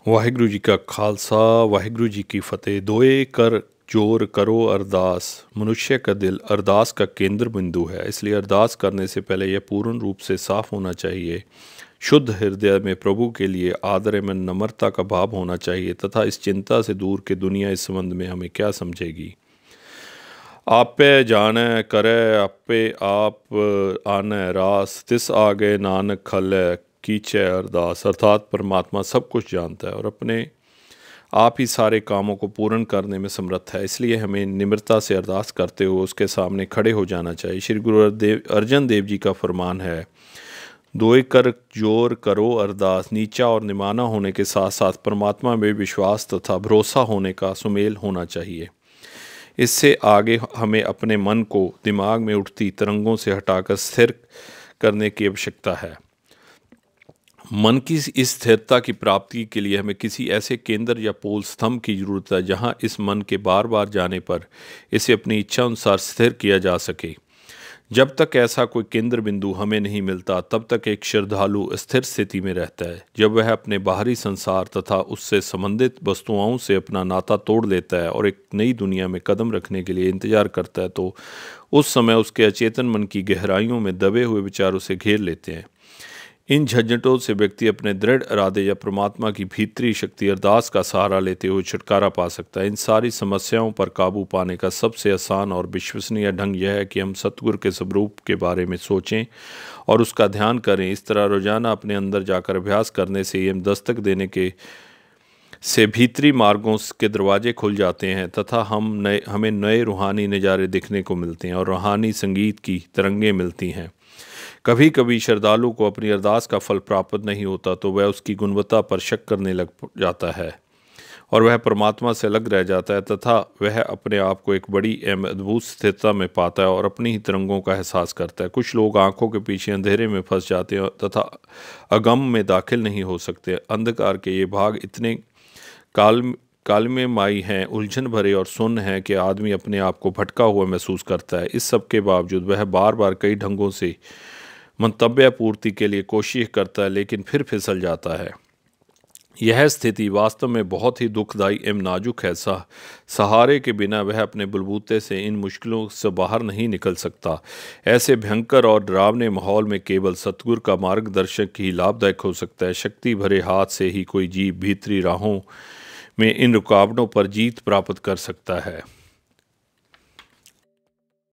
ਵਾਹਿਗੁਰੂ ਜੀ ਕਾ ਖਾਲਸਾ ਵਾਹਿਗुरु जी की फतेह। दोए कर जोर करो अरदास। मनुष्य का दिल अरदास का केंद्र बिंदु है, इसलिए अरदास करने से पहले यह पूर्ण रूप से साफ होना चाहिए। शुद्ध हृदय में प्रभु के लिए आदर में नम्रता का भाव होना चाहिए तथा इस चिंता से दूर कि दुनिया इस संबंध में हमें क्या समझेगी। आपे जाने करे आपे आप आने रास तिस आगे नानक खले कीचे अरदास। अर्थात परमात्मा सब कुछ जानता है और अपने आप ही सारे कामों को पूर्ण करने में समर्थ है, इसलिए हमें निम्रता से अरदास करते हुए उसके सामने खड़े हो जाना चाहिए। श्री गुरु अर्जन देव जी का फरमान है, दोए कर जोर करो अरदास। नीचा और निमाना होने के साथ साथ परमात्मा में विश्वास तथा भरोसा होने का सुमेल होना चाहिए। इससे आगे हमें अपने मन को दिमाग में उठती तरंगों से हटाकर स्थिर करने की आवश्यकता है। मन की इस स्थिरता की प्राप्ति के लिए हमें किसी ऐसे केंद्र या पोल स्तंभ की जरूरत है जहां इस मन के बार बार जाने पर इसे अपनी इच्छा अनुसार स्थिर किया जा सके। जब तक ऐसा कोई केंद्र बिंदु हमें नहीं मिलता तब तक एक श्रद्धालु स्थिर स्थिति में रहता है। जब वह अपने बाहरी संसार तथा उससे संबंधित वस्तुओं से अपना नाता तोड़ लेता है और एक नई दुनिया में कदम रखने के लिए इंतजार करता है तो उस समय उसके अचेतन मन की गहराइयों में दबे हुए विचार उसे घेर लेते हैं। इन झंझटों से व्यक्ति अपने दृढ़ इरादे या परमात्मा की भीतरी शक्ति अरदास का सहारा लेते हुए छुटकारा पा सकता है। इन सारी समस्याओं पर काबू पाने का सबसे आसान और विश्वसनीय ढंग यह है कि हम सतगुरु के स्वरूप के बारे में सोचें और उसका ध्यान करें। इस तरह रोजाना अपने अंदर जाकर अभ्यास करने से हम दस्तक देने के से भीतरी मार्गों के दरवाजे खुल जाते हैं तथा हमें नए रूहानी नज़ारे दिखने को मिलते हैं और रूहानी संगीत की तरंगें मिलती हैं। कभी कभी श्रद्धालु को अपनी अरदास का फल प्राप्त नहीं होता तो वह उसकी गुणवत्ता पर शक करने लग जाता है और वह परमात्मा से अलग रह जाता है तथा वह अपने आप को एक बड़ी अद्भुत स्थिरता में पाता है और अपनी ही तरंगों का एहसास करता है। कुछ लोग आंखों के पीछे अंधेरे में फंस जाते हैं तथा अगम में दाखिल नहीं हो सकते। अंधकार के ये भाग इतने कालमेमाई हैं, उलझन भरे और सुन्न हैं कि आदमी अपने आप को भटका हुआ महसूस करता है। इस सब के बावजूद वह बार बार कई ढंगों से मंतव्य पूर्ति के लिए कोशिश करता है लेकिन फिर फिसल जाता है। यह स्थिति वास्तव में बहुत ही दुखदायी एवं नाजुक है। सहारे के बिना वह अपने बलबूते से इन मुश्किलों से बाहर नहीं निकल सकता। ऐसे भयंकर और डरावने माहौल में केवल सतगुरु का मार्गदर्शक ही लाभदायक हो सकता है। शक्ति भरे हाथ से ही कोई जीव भीतरी राहों में इन रुकावटों पर जीत प्राप्त कर सकता है।